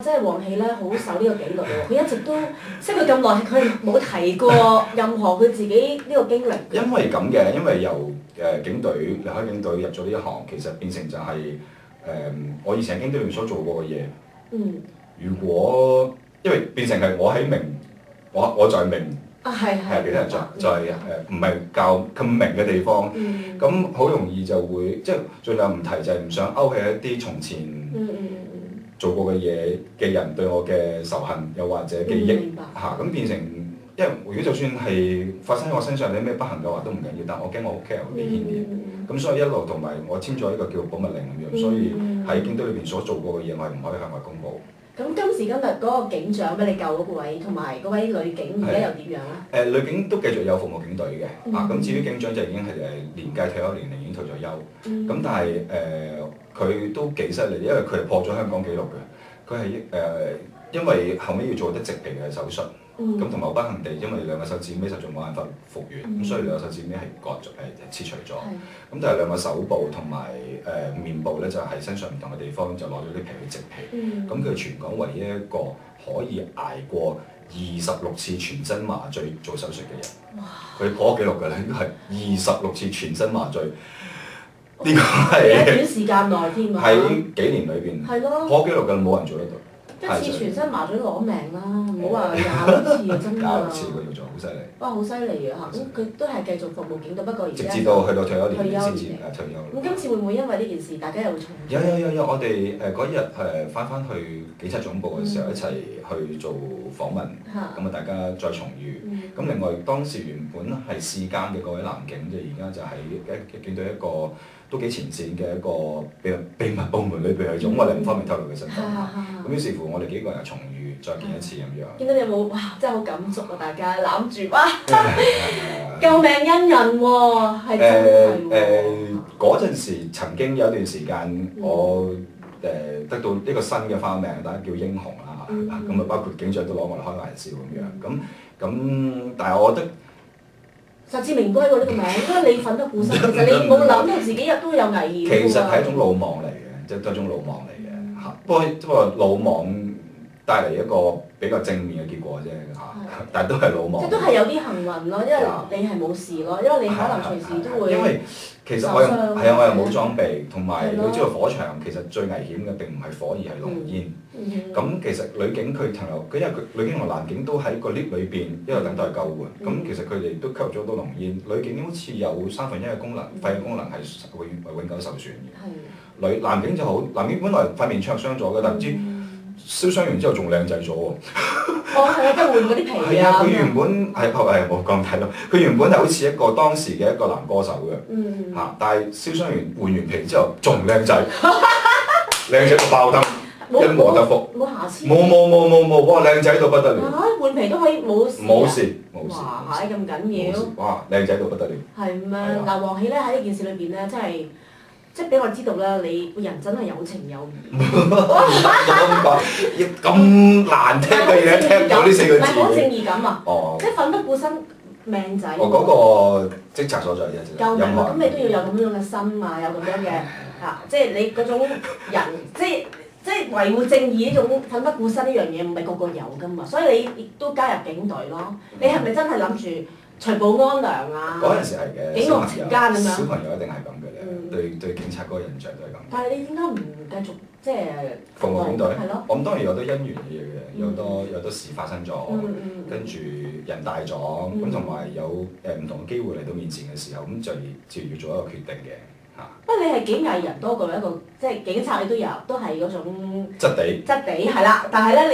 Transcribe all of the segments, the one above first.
即係黃喜咧，好守呢個紀律喎。佢一直都識佢咁耐，佢冇提過任何佢自己呢個經歷。因為咁嘅，因為由警隊離開警隊入咗呢一行，其實變成就係、我以前喺警隊裏面所做過嘅嘢。嗯。如果因為變成係我喺明，我在明。係其他人在唔係較咁明嘅地方，咁好容易就會即係盡量唔提，就係唔想勾起一啲從前做過嘅嘢嘅人對我嘅仇恨，又或者記憶嚇，咁變成因為如果就算係發生喺我身上有咩不幸嘅話都唔緊要，但我驚我屋企人會被牽連，咁所以一路同埋我簽咗一個叫保密令咁樣，所以喺警隊裏邊所做過嘅嘢我係唔可以向外公佈。咁今時今日嗰個警長俾你救嗰個位，同埋嗰位女警而家又點樣咧？女警都繼續有服務警隊嘅，咁至於警長就已經係年屆退休年齡已經退咗休，咁但係佢都幾犀利，因為佢係破咗香港紀錄嘅，佢係因為後尾要做啲植皮嘅手術，咁同埋好不幸地，因為兩個手指尾實在冇辦法復原，咁所以兩個手指尾係割咗切除咗，咁但係兩個手部同埋面部咧就係身上唔同嘅地方就攞咗啲皮去植皮，咁佢係全港唯一一個可以捱過26次全身麻醉做手術嘅人，佢破紀錄㗎啦，應該係26次全身麻醉，呢個係喺短時間內添啊！喺幾年裏邊破紀錄㗎，冇人做得到。一次全身麻醉攞命啦，唔好話20次啊，真㗎！ 20次佢要做，好犀利。哇，好犀利啊嚇！咁佢都係繼續服務警隊，不過而家直至到去到退休年先至退休。咁今次會唔會因為呢件事，大家又會重？有，我哋嗰日翻去警察總部嘅時候一齊去做訪問，咁大家再重遇。咁另外當時原本係試監嘅嗰位男警，就而家就喺警隊一個都幾前線嘅一個秘密部門裏邊係總，我哋唔方便透露嘅身份。咁於是乎我哋幾個人重遇，再見一次咁樣。見到你有冇哇？真係好感觸啊！大家攬住哇，救命恩人喎，係真係喎。嗰陣時曾經有一段時間，我得到一個新嘅花名，大家叫英雄啦嚇。咁啊包括警長都攞我嚟開玩笑咁樣。咁但係我覺得實至名歸喎呢個名，因為你奮不顧身，其實你冇諗到自己都有危險。其實係一種魯莽嚟嘅，即係都係一種魯莽嚟嘅嚇。不過魯莽帶嚟一個比較正面嘅結果啫嚇，但係都係魯莽。即係都係有啲幸運咯，因為你係冇事咯，因為你可能隨時都會。因為其實我又冇裝備，同埋你知道火場其實最危險嘅並唔係火而係濃煙。咁其實女警佢停留，因為女警同男警都喺個 lift 裏邊一路等待救援。咁其實佢哋都吸入咗好多濃煙。女警好似有1/3嘅功能，肺嘅功能係永久受損嘅。男警就好，男警本來塊面灼傷咗嘅，但唔知燒傷完之後仲靚仔咗喎。係啊，即係換嗰啲皮啊。佢原本係冇講睇咯。佢原本係好似一個當時嘅一個男歌手嘅，但係燒傷完換完皮之後仲靚仔，靚仔到爆燈，一模得福。冇瑕疵。冇，哇靚仔到不得了。換皮都可以冇事。冇事。哇！係咁緊要。哇！靚仔到不得了。係咩？嗱，黃喜咧喺呢件事裏邊咧，真係。即係俾我知道啦，你個人真係有情有義。咁難聽嘅嘢聽到呢4個字。唔係講正義感啊！哦。即係奮不顧身命仔。嗰個職責所在啫。救命啊！咁你都要有咁樣嘅心啊，有咁樣嘅即係你嗰種人，即係維護正義呢種奮不顧身呢樣嘢，唔係個個有噶嘛，所以你亦都加入警隊咯。你係咪真係諗住除暴安良啊？嗰陣時係嘅。警惡懲奸咁樣。小朋友一定係咁嘅咧。對警察嗰個印象都係咁。但係你點解唔繼續即係服務警隊？係咯。我咁當然有好多因緣嘅嘢嘅，有好多事發生咗，跟住人大咗，咁同埋有唔同嘅機會嚟到面前嘅時候，咁就要做一個決定嘅嚇。不過你係警藝人多過一個，即係警察你都有，都係嗰種質地係啦。但係咧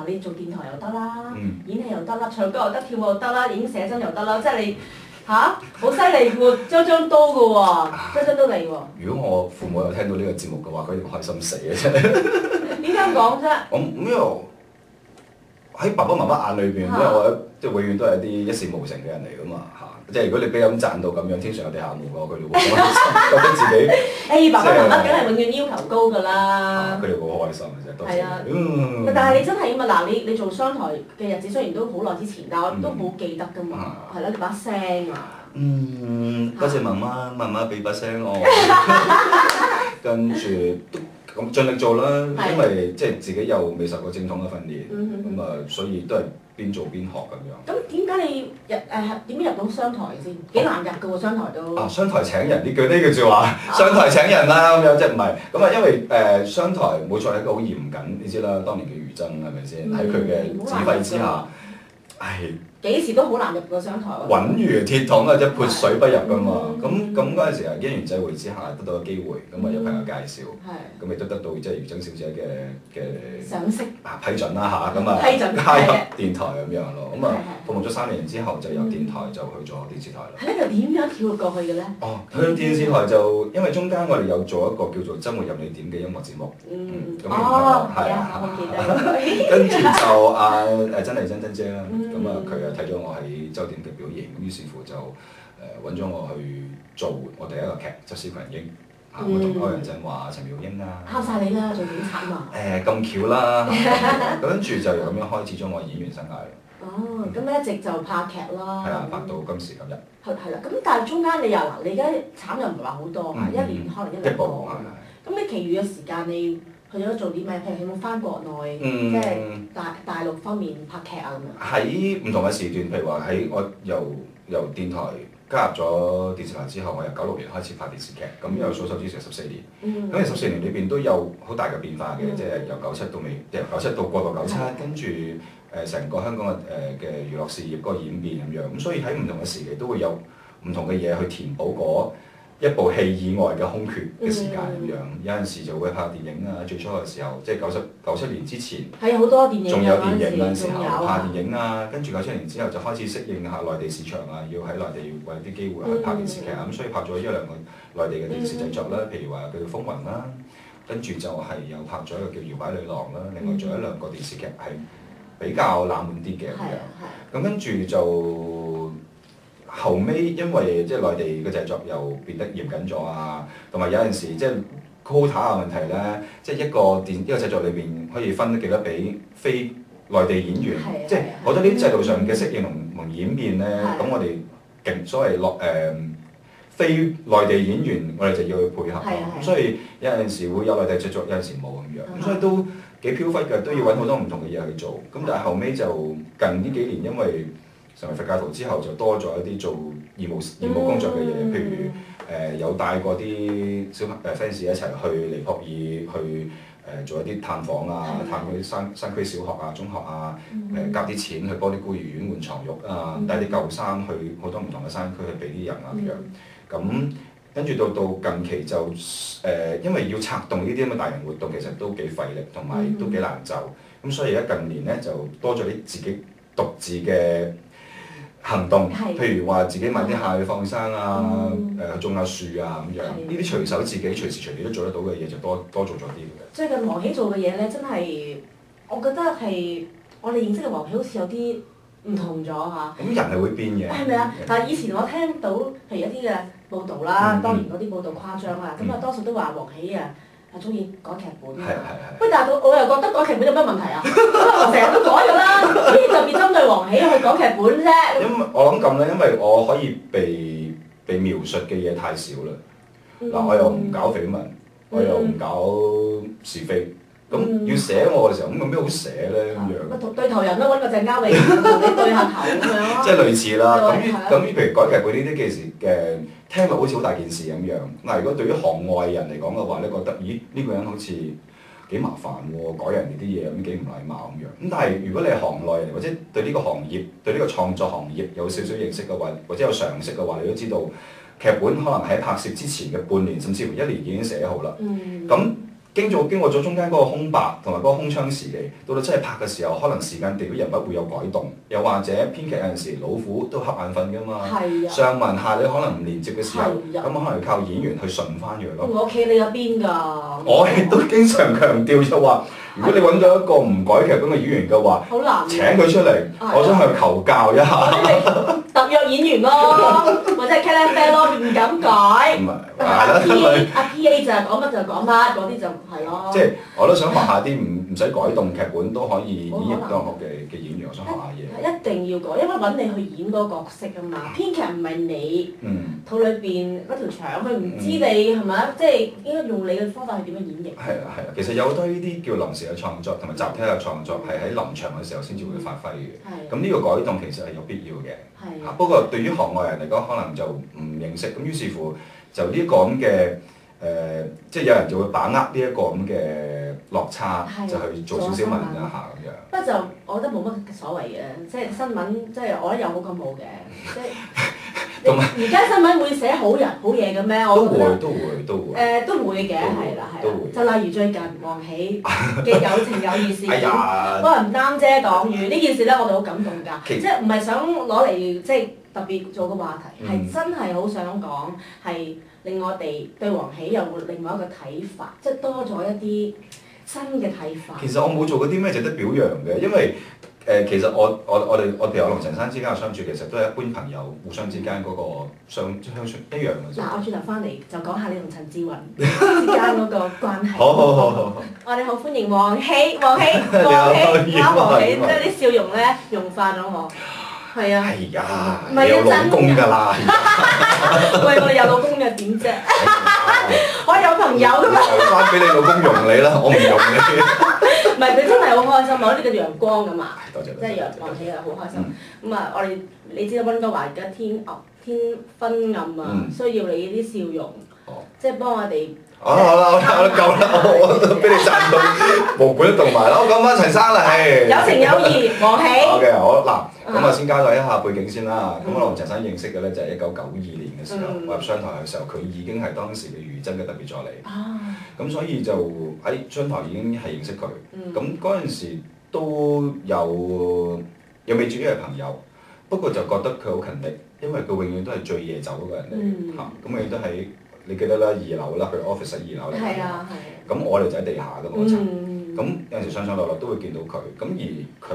你做電台又得啦，演戲又得啦，唱歌又得，跳舞又得啦，影寫真又得啦，即係你。好犀利喎，張刀嘅喎，張都嚟喎。如果我父母有聽到呢個節目嘅話，佢哋開心死嘅啫。點解咁講啫？因為喺爸爸媽媽眼裏邊，因為我即係永遠都係一啲一事無成嘅人嚟㗎嘛嚇。即係如果你俾咁讚到咁樣，天上有地下無嘅話，佢哋會覺得自己。爸爸媽媽梗係永遠要求高㗎啦。佢哋會好開心嘅啫，多謝。係啊，但係你真係咁啊！嗱，你做商台嘅日子雖然都好耐之前，但係我都好記得㗎嘛。係啦，你把聲啊。多謝媽媽俾把聲我。跟住咁盡力做啦，因為即係自己又未受過正統嘅訓練，咁啊，所以都係邊做邊學咁樣。咁點解你點樣入到商台先？幾難入㗎喎，商台都。啊，商台請人呢句説話，商台請人啦咁樣，即係唔係咁啊？因為商台冇錯係一個好嚴謹，你知啦，當年嘅余爭係咪先？喺佢嘅指揮之下，係。幾時都好難入個商台喎。穩如鐵桶啊，即係潑水不入㗎嘛。咁嗰陣時啊，因緣際會之下得到個機會，咁啊有朋友介紹，咁亦都得到即係余爭小姐嘅賞識批准啦嚇，咁啊加入電台咁樣咯。咁啊服務咗3年之後，就由電台就去咗電視台啦。係咧，就點樣跳過去嘅咧？哦，去到電視台就因為中間我哋有做一個叫做週末任你點嘅音樂節目。咁係啊，我記得。跟住就真係珍姐啦，咁啊佢睇咗我喺周點嘅表現，於是乎就揾咗我去做我第一個劇，就《小群英》我同歐陽震華、陳妙英啦。敲晒你啦，做警察嘛。咁巧啦，跟住就咁樣開始咗我演員生涯。哦，咁一直就拍劇啦。係啊，拍到今時今日。係啦，咁但係中間你又嗱，你而家產又唔係話好多嚇，一年可能一兩個。咁你其餘嘅時間你去咗做啲咩？譬如有冇翻國內，即係大陸方面拍劇啊咁樣？喺唔同嘅時段，譬如話喺我由電台加入咗電視台之後，我由96年開始拍電視劇，咁又數手指成14年。咁14年裏邊都有好大嘅變化嘅，即係由由97到過到97，跟住成個香港嘅娛樂事業嗰個演變咁樣。咁所以喺唔同嘅時期都會有唔同嘅嘢去填補嗰一部戲以外嘅空缺嘅時間咁樣，有陣時就會拍電影啊。最初嘅時候，即係97年之前，係好多電影仲有電影嗰陣時候拍電影啊。跟住97年之後就開始適應下內地市場啊，要喺內地揾啲機會去拍電視劇啊。咁所以拍咗1-2個內地嘅電視製作啦，譬如話叫做《風雲》啦，跟住就係有拍咗一個叫《搖擺女郎》啦。另外仲有1-2個電視劇係比較冷門啲嘅咁樣。咁跟住就後尾因為即係內地嘅製作又變得嚴謹咗啊，同埋有陣時即係 quota 嘅問題咧，即係一個製作裏邊可以分幾多俾非內地演員，即係好多啲制度上嘅適應同演變咧，咁我哋所謂非內地演員，我哋就要去配合咯。咁所以有陣時會有內地製作，有陣時冇咁樣，咁所以都幾飄忽嘅，都要揾好多唔同嘅嘢去做。咁但係後尾就近呢幾年，因為成為佛教徒之後，就多咗一啲做義務工作嘅嘢，譬如有帶過啲小朋友 fans 一齊去尼泊爾去做一啲探訪啊，探嗰啲山區小學啊、中學啊，夾啲錢去幫啲孤兒院換床褥啊，帶啲舊衫去好多唔同嘅山區去俾啲人啊咁樣。咁跟住到近期就因為要策動呢啲咁嘅大型活動，其實都幾費力，同埋都幾難就。咁所以而家近年咧就多咗啲自己獨自嘅行動，譬如話自己買啲蟹去放生啊，種下樹啊咁樣，呢啲隨手自己隨時隨地都做得到嘅嘢就多做咗啲嘅。最近王喜做嘅嘢咧，真係我覺得係我哋認識嘅王喜好似有啲唔同咗嚇。咁人係會變嘅。係咪啊？但係以前我聽到譬如一啲嘅報導啦，當然嗰啲報導誇張啦，咁啊多數都話王喜啊係中意改劇本㗎。喂，但係我又覺得改劇本有咩問題啊？我成日都改㗎啦，呢啲特別針對王喜去改劇本啫。因為我諗咁咧，因為我可以被描述嘅嘢太少啦。嗱，我又唔搞緋聞，我又唔搞是非。咁要寫我嘅時候，咁有咩好寫咧？咁樣對頭人咯，揾個鄭嘉穎同你對下頭咁樣咯。即係類似啦。咁譬如改劇本呢啲嘅事聽落好似好大件事咁樣。嗱，如果對於行外人嚟講嘅話咧，覺得咦呢個人好似幾麻煩喎，改人哋啲嘢咁幾唔禮貌咁樣。咁但係如果你係行內人，或者對呢個行業、對呢個創作行業有少少認識嘅話，或者有常識嘅話，你都知道劇本可能喺拍攝之前嘅半年，甚至乎1年已經寫好啦。咁經過咗中間嗰個空白同埋嗰個空窗時期，到真係拍嘅時候，可能時間、地點、人物會有改動，又或者編劇有陣時老虎都瞌眼瞓㗎嘛。上文下理可能唔連接嘅時候，咁可能要靠演員去順翻佢咯。我企你嗰邊㗎。我亦都經常強調就話，如果你揾到一個唔改劇本嘅演員嘅話，好難請佢出嚟，我想向佢求教一下。特約演員咯，或者係 Kelly 咯，唔敢改。唔係，阿 PA 就係講乜就講乜，嗰啲就係咯。即係我都想學下啲唔使改動劇本都可以演繹當學嘅演員，我想學下嘢。一定要改，因為揾你去演嗰個角色啊嘛。編劇唔係你，肚裏邊嗰條腸，佢唔知你係咪啊？即係應該用你嘅方法去點樣演繹？係啦係啦，其實有好多呢啲叫臨時嘅創作同埋集體嘅創作係喺臨場嘅時候先至會發揮嘅。咁呢個改動其實係有必要嘅。不過對於行外人嚟講，可能就唔認識，咁於是乎就呢個咁嘅即係有人就會把握呢一個咁嘅落差，就去做少少文一下咁樣。不過就我覺得冇乜所謂嘅，即係新聞，即係我覺得有好過冇嘅，即係。而家新聞會寫好人好嘢嘅咩？我覺得都會。都會嘅，係啦。就例如最近黃喜嘅有情有義事件，幫人擔遮擋雨呢件事咧，我哋好感動㗎。即係唔係想攞嚟即係特別做個話題，係真係好想講，係令我哋對黃喜有另外一個睇法，即係多咗一啲新嘅睇法。其實我冇做過啲咩值得表揚嘅，因為其實我譬如我同陳生之間嘅相處，其實都係一般朋友互相之間嗰個相處一樣嘅。嗱，我轉頭翻嚟就講下你同陳志雲之間嗰個關係。好。我哋好歡迎黃喜，啱黃喜，即係啲笑容咧融化咗我。係啊。係啊。有老公㗎啦。喂，我哋有老公嘅點啫？我有朋友㗎嘛。翻俾你老公用你啦，我唔用你。唔係，佢真係好開心，我呢個陽光㗎嘛。多謝。即係黃喜係好開心。咁啊，我哋你知道溫哥華而家天昏暗啊，需要你呢啲笑容，即係幫我哋。好啦，夠啦，我都俾你賺到毛管都動埋啦。我講翻陳生啦，係。有情有義，黃喜。好嗱，咁啊先交代一下背景先啦。咁我同陳生認識嘅咧就係1992年嘅時候，我入商台嘅時候，佢已經係當時嘅余真嘅特別助理。咁所以就喺商台已經係認識佢。咁嗰陣時都又未至於係朋友，不過就覺得佢好勤力，因為佢永遠都係最夜走嗰個人嚟嚇。咁永遠都喺。你記得啦，2樓啦，佢 office 喺2樓嚟嘅。咁我哋就喺地下嘅嗰層。咁有陣時上落都會見到佢。咁而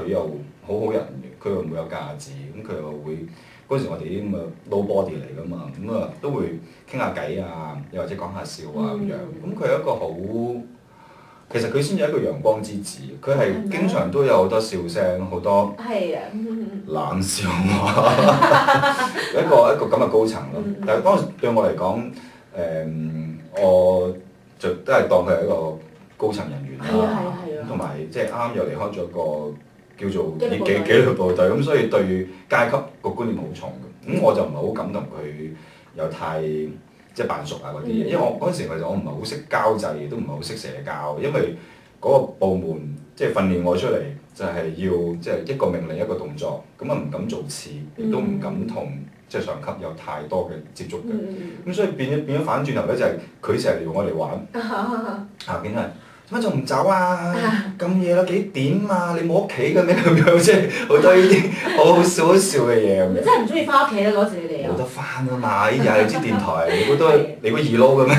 佢又好人嘅，佢又唔會有架子。咁佢又會嗰陣時我哋啲咁嘅 nobody 嚟㗎嘛。咁啊都會傾下偈啊，又或者講下笑啊咁樣。咁佢係一個好，其實佢先至係一個陽光之子。佢係經常都有好多笑聲，好多冷笑話。一個咁嘅高層咯。但係當時對我嚟講，我就都係當佢係一個高層人員啦，同埋即係啱又離開咗個叫做紀律部隊，咁所以對階級個觀念好重嘅。咁我就唔係好敢同佢有太即係扮熟啊嗰啲嘢，因為我嗰陣時其實我唔係好識交際，都唔係好識社交，因為嗰個部門即係訓練我出嚟就係要即係一個命令一個動作，咁啊唔敢做次，亦都唔敢同即係上級有太多嘅接觸嘅。咁所以變咗反轉頭咧，就係佢成日撩我嚟玩，變係點解仲唔走啊？咁夜啦，幾點啊？你冇屋企嘅咩咁樣？即係好多呢啲好笑嘅嘢咁。你真係唔中意翻屋企啦嗰時你哋？冇得翻啊嘛！呢啲係你知電台，你估二撈嘅咩？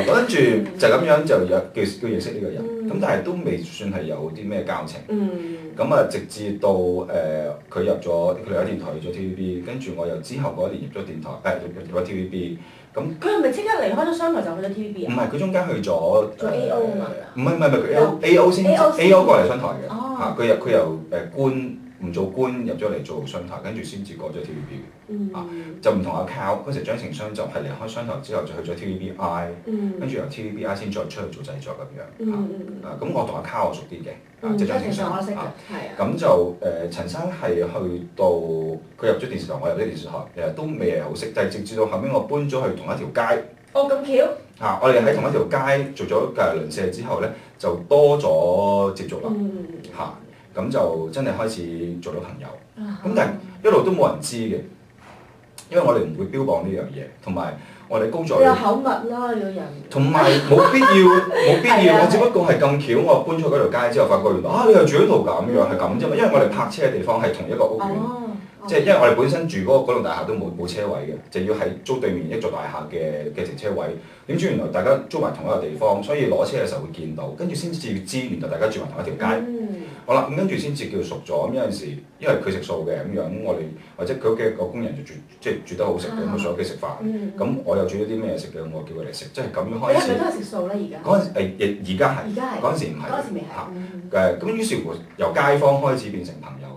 跟住就咁樣就叫認識呢個人，咁但係都未算係有啲咩交情。咁啊，直至到佢入咗電台去咗 TVB， 跟住我又之後嗰一年入咗電台，入咗 TVB。咁佢係咪即刻離開咗商台就去咗 TVB 啊？唔係，佢中間去咗做 AO 啊嘛。唔係佢 AO 先 AO 過嚟商台嘅。佢由官唔做官入咗嚟做商台，跟住先至過咗 TVB 嘅。就唔同阿 Cow 嗰時張成雙就係離開商台之後就去咗 TVBI，跟住由 TVBI 先再出去做製作咁樣。咁我同阿 Cow 我熟啲嘅，即係張成雙。咁就陳生係去到佢入咗電視台，我入咗電視台，其實都未係好識，但係直至到後尾我搬咗去同一條街。哦，咁巧！我哋喺同一條街做咗鄰舍之後咧，就多咗接觸啦。咁就真係開始做到朋友。咁但係一路都冇人知嘅，因為我哋唔會標榜呢樣嘢，同埋我哋工作有口密啦，你個人。同埋冇必要，我只不過係咁巧，我搬出嗰條街之後，發覺原來你又住喺度咁樣，係咁啫嘛。因為我哋泊車嘅地方係同一個屋苑，即係因為我哋本身住嗰棟大廈都冇車位嘅，就要喺租對面一座大廈嘅停車位。點知原來大家租埋同一個地方，所以攞車嘅時候會見到，跟住先至知原來大家住埋同一條街。好啦，咁跟住先至叫熟咗。咁有陣時，因為佢食素嘅咁樣，我哋或者佢屋企個工人就煮得好食嘅，咁佢上屋企食飯。咁我又煮咗啲咩食嘅，我叫佢嚟食，即係咁樣開始。你係咪都係食素咧？而家嗰陣而家係，嗰陣時唔係。嗰陣時未係。咁於是乎由街坊開始變成朋友，